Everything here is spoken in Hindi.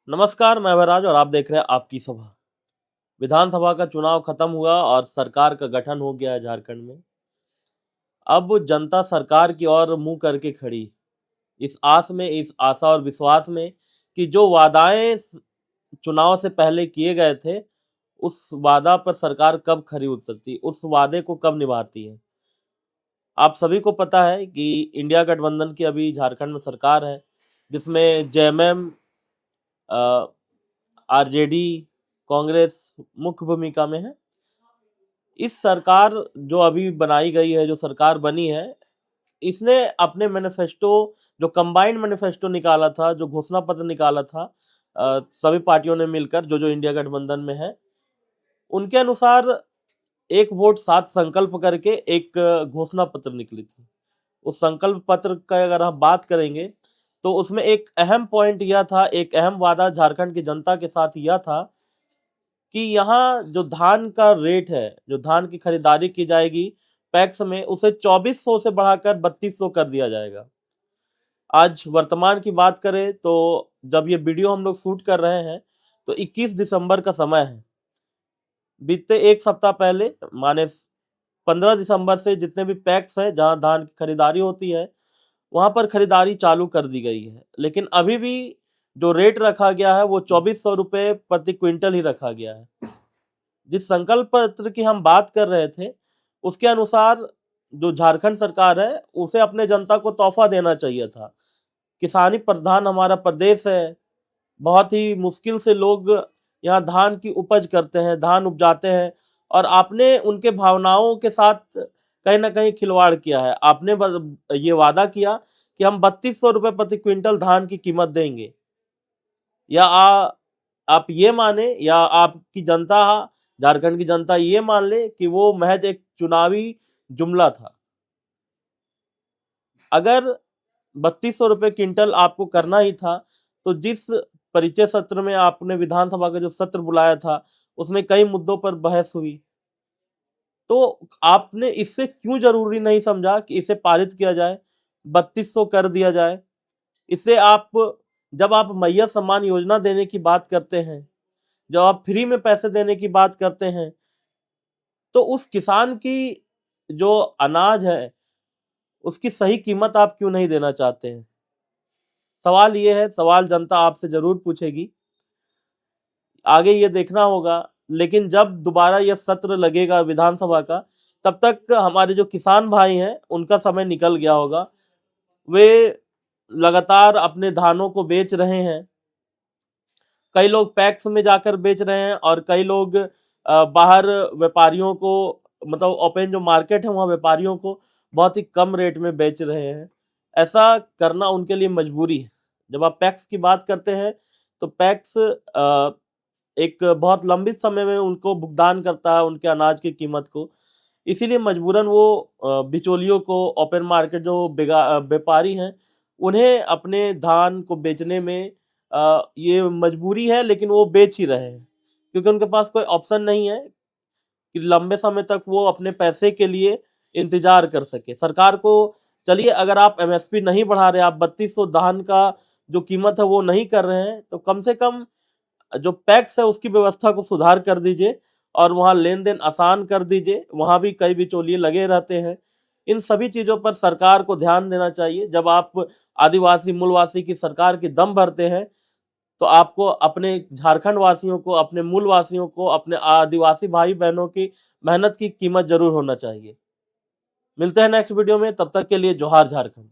नमस्कार, मैं भराज और आप देख रहे हैं आपकी सभा। विधानसभा का चुनाव खत्म हुआ और सरकार का गठन हो गया है झारखंड में। अब जनता सरकार की ओर मुंह करके खड़ी, इस आशा और विश्वास में कि जो वादाएं चुनाव से पहले किए गए थे, उस वादा पर सरकार कब खरी उतरती, उस वादे को कब निभाती है। आप सभी को पता है कि इंडिया गठबंधन की अभी झारखंड में सरकार है, जिसमें जेएमएम, आरजेडी, कांग्रेस मुख्य भूमिका में है। इस सरकार जो अभी बनाई गई है, जो सरकार बनी है, इसने अपने मैनिफेस्टो, जो कंबाइंड मैनिफेस्टो निकाला था, जो घोषणा पत्र निकाला था, सभी पार्टियों ने मिलकर, जो जो इंडिया गठबंधन में है, उनके अनुसार एक वोट सात संकल्प करके एक घोषणा पत्र निकली थी। उस संकल्प पत्र का अगर हम बात करेंगे तो उसमें एक अहम पॉइंट यह था, एक अहम वादा झारखंड की जनता के साथ यह था कि यहाँ जो धान का रेट है, जो धान की खरीदारी की जाएगी पैक्स में, उसे 2400 से बढ़ाकर 3200 कर दिया जाएगा। आज वर्तमान की बात करें तो जब ये वीडियो हम लोग शूट कर रहे हैं तो 21 दिसंबर का समय है। बीते एक सप्ताह पहले माने 15 दिसंबर से जितने भी पैक्स हैं जहां धान की खरीदारी होती है, वहां पर खरीदारी चालू कर दी गई है। लेकिन अभी भी जो रेट रखा गया है वो 2400 रुपये प्रति क्विंटल ही रखा गया है। जिस संकल्प पत्र की हम बात कर रहे थे, उसके अनुसार जो झारखंड सरकार है, उसे अपने जनता को तोहफा देना चाहिए था। किसानी प्रधान हमारा प्रदेश है, बहुत ही मुश्किल से लोग यहाँ धान की उपज करते हैं, धान उपजाते हैं, और आपने उनके भावनाओं के साथ कहीं न कहीं खिलवाड़ किया है। आपने ये वादा किया कि हम 3200 रुपये प्रति क्विंटल धान की कीमत देंगे, या आप ये माने, या आपकी जनता, झारखंड की जनता ये मान ले कि वो महज एक चुनावी जुमला था। अगर 3200 रुपये क्विंटल आपको करना ही था, तो जिस परिचय सत्र में आपने विधानसभा का जो सत्र बुलाया था, उसमें कई मुद्दों पर बहस हुई। तो आपने इससे क्यों ज़रूरी नहीं समझा कि इसे पारित किया जाए, 3200 कर दिया जाए? इससे आप, जब आप मैया सम्मान योजना देने की बात करते हैं, जब आप फ्री में पैसे देने की बात करते हैं, तो उस किसान की जो अनाज है, उसकी सही कीमत आप क्यों नहीं देना चाहते हैं? सवाल ये है, सवाल जनता आपसे ज़रूर पूछेगी। आगे ये देखना होगा, लेकिन जब दोबारा यह सत्र लगेगा विधानसभा का, तब तक हमारे जो किसान भाई हैं, उनका समय निकल गया होगा। वे लगातार अपने धानों को बेच रहे हैं। कई लोग पैक्स में जाकर बेच रहे हैं और कई लोग बाहर व्यापारियों को, मतलब ओपन जो मार्केट है वहाँ व्यापारियों को बहुत ही कम रेट में बेच रहे हैं। ऐसा करना उनके लिए मजबूरी है। जब आप पैक्स की बात करते हैं तो पैक्स एक बहुत लंबी समय में उनको भुगतान करता है उनके अनाज की कीमत को। इसीलिए मजबूरन वो बिचौलियों को, ओपन मार्केट जो व्यापारी हैं, उन्हें अपने धान को बेचने में ये मजबूरी है, लेकिन वो बेच ही रहे हैं। क्योंकि उनके पास कोई ऑप्शन नहीं है कि लंबे समय तक वो अपने पैसे के लिए इंतज़ार कर सके। सरकार को, चलिए अगर आप एमएसपी नहीं बढ़ा रहे, आप 3200 धान का जो कीमत है वो नहीं कर रहे हैं, तो कम से कम जो पैक्स है उसकी व्यवस्था को सुधार कर दीजिए और वहाँ लेन-देन आसान कर दीजिए। वहाँ भी कई बिचौलिए लगे रहते हैं। इन सभी चीज़ों पर सरकार को ध्यान देना चाहिए। जब आप आदिवासी, मूलवासी की सरकार की दम भरते हैं, तो आपको अपने झारखंड वासियों को, अपने मूल वासियों को, अपने आदिवासी भाई-बहनों की मेहनत की कीमत ज़रूर होना चाहिए। मिलते हैं नेक्स्ट वीडियो में, तब तक के लिए जोहार झारखंड।